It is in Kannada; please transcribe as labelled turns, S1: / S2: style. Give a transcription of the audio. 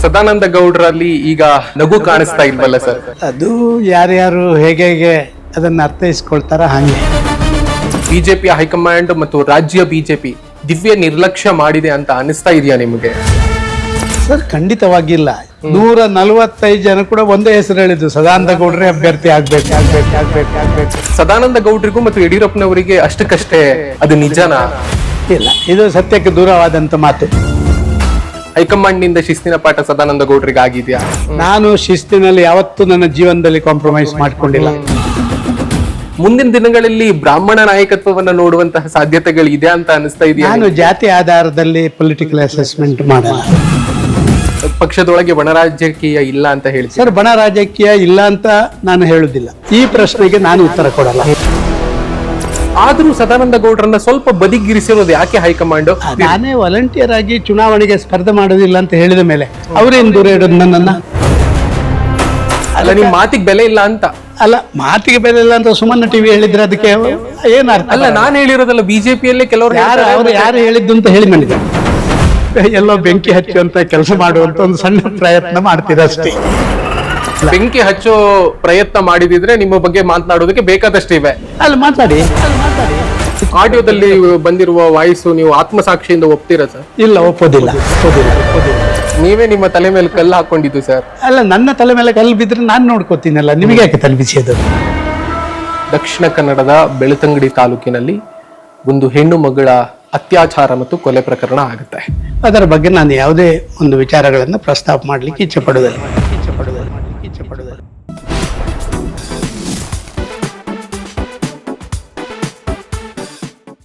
S1: ಸದಾನಂದ ಗೌಡ್ರಲ್ಲಿ ಈಗ ನಗು ಕಾಣಿಸ್ತಾ ಇಲ್ವಲ್ಲ ಸರ್?
S2: ಅದು ಯಾರ್ಯಾರು ಹೇಗೆ ಅದನ್ನ ಅರ್ಥೈಸ್ಕೊಳ್ತಾರ ಹಾಗೆ.
S1: ಬಿಜೆಪಿ ಹೈಕಮಾಂಡ್ ಮತ್ತು ರಾಜ್ಯ ಬಿಜೆಪಿ ದಿವ್ಯ ನಿರ್ಲಕ್ಷ್ಯ ಮಾಡಿದೆ ಅಂತ ಅನಿಸ್ತಾ ಇದೆಯಾ ನಿಮಗೆ?
S2: ಸರ್ ಖಂಡಿತವಾಗಿಲ್ಲ. 145 ಜನ ಕೂಡ ಒಂದೇ ಹೆಸರು ಹೇಳಿದ್ರು, ಸದಾನಂದ ಗೌಡ್ರೆ ಅಭ್ಯರ್ಥಿ ಆಗ್ಬೇಕು.
S1: ಸದಾನಂದ ಗೌಡ್ರಿಗೂ ಮತ್ತು ಯಡಿಯೂರಪ್ಪನವರಿಗೆ ಅಷ್ಟಕ್ಕಷ್ಟೇ ಅದು ನಿಜನಾ?
S2: ಇಲ್ಲ, ಇದು ಸತ್ಯಕ್ಕೆ ದೂರವಾದಂತ ಮಾತು.
S1: ಹೈಕಮಾಂಡ್ ನಿಂದ ಶಿಸ್ತಿನ ಪಾಠ ಸದಾನಂದ ಗೌಡ್ರಿಗೆ ಆಗಿದೆಯಾ?
S2: ನಾನು ಶಿಸ್ತಿನಲ್ಲಿ ಯಾವತ್ತೂ ನನ್ನ ಜೀವನದಲ್ಲಿ ಕಾಂಪ್ರಮೈಸ್ ಮಾಡ್ಕೊಂಡಿಲ್ಲ.
S1: ಮುಂದಿನ ದಿನಗಳಲ್ಲಿ ಬ್ರಾಹ್ಮಣ ನಾಯಕತ್ವವನ್ನ ನೋಡುವಂತಹ ಸಾಧ್ಯತೆಗಳು ಇದೆ ಅಂತ ಅನಿಸ್ತಾ ಇದೆಯಾ?
S2: ನಾನು ಜಾತಿ ಆಧಾರದಲ್ಲಿ ಪೊಲಿಟಿಕಲ್ ಅಸೆಸ್ಮೆಂಟ್ ಮಾಡಲ್ಲ.
S1: ಪಕ್ಷದೊಳಗೆ ಬಣರಾಜಕೀಯ ಇಲ್ಲ ಅಂತ ಹೇಳಿ
S2: ಸರ್, ಬಣ ರಾಜಕೀಯ ಇಲ್ಲ ಅಂತ ನಾನು ಹೇಳುದಿಲ್ಲ. ಈ ಪ್ರಶ್ನೆಗೆ ನಾನು ಉತ್ತರ ಕೊಡಲ್ಲ.
S1: ಆದ್ರೂ ಸದಾನಂದ ಗೌಡ್ರನ್ನ ಸ್ವಲ್ಪ ಬದಿಗಿರಿಸಿರೋದು ಯಾಕೆ ಹೈಕಮಾಂಡ್?
S2: ನಾನೇ ವಾಲಂಟಿಯರ್ ಆಗಿ ಚುನಾವಣೆಗೆ ಸ್ಪರ್ಧೆ ಮಾಡೋದಿಲ್ಲ ಅಂತ ಹೇಳಿದ ಮೇಲೆ ಅವ್ರೇನ್ ದೂರ ಇಡೋದು ನನ್ನನ್ನ?
S1: ಅಲ್ಲ, ನಿಮ್ ಮಾತಿಗೆ ಬೆಲೆ ಇಲ್ಲ ಅಂತ
S2: ಅಲ್ಲ, ಮಾತಿಗೆ ಬೆಲೆ ಇಲ್ಲ ಅಂತ ಸುಮನ್ನ ಟಿವಿ ಹೇಳಿದ್ರೆ ಅದಕ್ಕೆ ಏನ್ ಅರ್ಥ?
S1: ಅಲ್ಲ, ನಾನು ಹೇಳಿರೋದಲ್ಲ, ಬಿಜೆಪಿಯಲ್ಲೇ ಕೆಲವರು
S2: ಯಾರು ಹೇಳಿದ್ದು ಅಂತ ಹೇಳಿ ನನಗೆ ಎಲ್ಲೋ ಬೆಂಕಿ ಹಚ್ಚುವಂತ ಕೆಲಸ ಮಾಡುವಂತ ಒಂದು ಸಣ್ಣ ಪ್ರಯತ್ನ ಮಾಡ್ತೀರಷ್ಟೇ.
S1: ಬೆಂಕಿ ಹಚ್ಚೋ ಪ್ರಯತ್ನ ಮಾಡಿದಿದ್ರೆ ನಿಮ್ಮ ಬಗ್ಗೆ ಮಾತನಾಡೋದಕ್ಕೆ ಬೇಕಾದಷ್ಟು ಇವೆ.
S2: ಅಲ್ಲಿ ಮಾತಾಡಿ.
S1: ಆಡಿಯೋದಲ್ಲಿ ಬಂದಿರುವ ವಾಯ್ಸು ನೀವು ಆತ್ಮಸಾಕ್ಷಿಯಿಂದ ಒಪ್ತೀರಾ ಸರ್?
S2: ಇಲ್ಲ, ಒಪ್ಪೋದಿಲ್ಲ.
S1: ನೀವೇ ನಿಮ್ಮ ತಲೆ ಮೇಲೆ ಕಲ್ಲು ಹಾಕೊಂಡಿದ್ದು ಸರ್.
S2: ಅಲ್ಲ, ನನ್ನ ತಲೆ ಮೇಲೆ ಕಲ್ಲು ಬಿದ್ರೆ ನಾನು ನೋಡ್ಕೋತೀನಲ್ಲ, ನಿಮಗೆ ಯಾಕೆ ತಲೆ ಬಿಸಿಯೋದು?
S1: ದಕ್ಷಿಣ ಕನ್ನಡದ ಬೆಳ್ತಂಗಡಿ ತಾಲೂಕಿನಲ್ಲಿ ಒಂದು ಹೆಣ್ಣು ಮಗಳ ಅತ್ಯಾಚಾರ ಮತ್ತು ಕೊಲೆ ಪ್ರಕರಣ ಆಗುತ್ತೆ.
S2: ಅದರ ಬಗ್ಗೆ ನಾನು ಯಾವುದೇ ಒಂದು ವಿಚಾರಗಳನ್ನು ಪ್ರಸ್ತಾಪ ಮಾಡ್ಲಿಕ್ಕೆ ಇಚ್ಛೆ ಪಡುವುದಿಲ್ಲ.